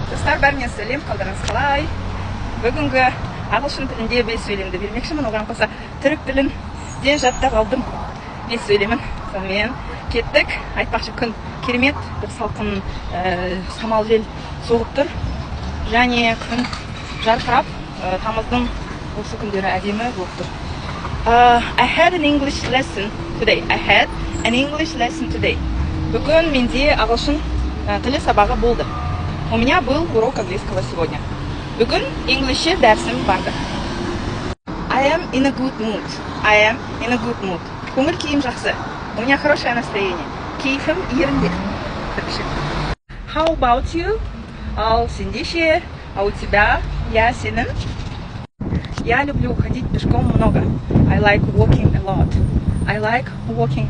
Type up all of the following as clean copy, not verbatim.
Достар, бәріне сәлем, қалдарыңыз қалай? Бүгінгі ағылшын тілінде бес сөйлемді бермекшімін. Оған қоса түрік тілін де жаттап алдым. Бес сөйлемін. Сонымен кеттік. Айтпақшы, күн керемет, бір салқын самал жел соғып тұр. Және күн жарқырап, тамыздың осы күндері әдемі болып тұр. I had an English lesson today. Бүгін менде ағылшын тілі сабағы болды. У меня был урок английского сегодня. Бүгін инглишше дәрсім барды. I am in a good mood. Көңіл күйім жақсы. У меня хорошее настроение. Кейфім ерінде. How about you? Ал сенде ше? А у тебя? Я сенің? Я люблю ходить пешком много. I like walking a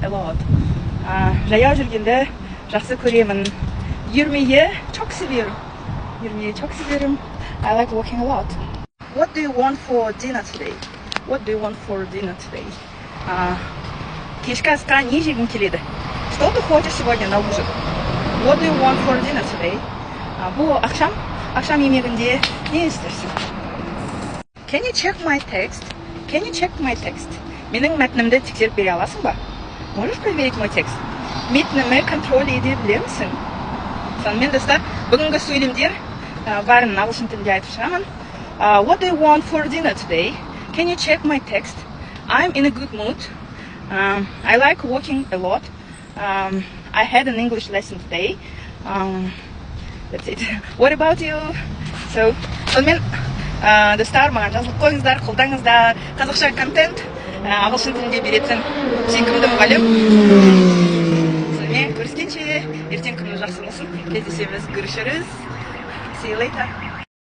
lot. Жаяу жүргенді жақсы көремін. Йөрмеге çok seviyorum. I like walking a lot. What do you want for dinner today? Кешкі асқа не жегің келеді? Что ты хочешь сегодня на ужин? What do you want for dinner today? Бұл ақшам емегінде не істерсің? Can you check my text? Менің мәтінімді тексеріп бере аласың ба? Можешь проверить мой текст? Метніме контроль ете білемісің? Сонымен достар, бүгінгі сөйлемдер барын ағылшын тілінде айтып шығамын. What do you want for dinner today? Can you check my text? I'm in a good mood. I like walking a lot. I had an English lesson today. That's it. What about you? Сонымен достар, маған жазылып қойыңыздар, қолдаңыздар. Қазақша контент ағылшын тілінде беретін сүйкімді мұғалім. Сонымен көріскенше, ертең күніңіз жақсы болсын. Кездесеміз, көрішеріз. See you later.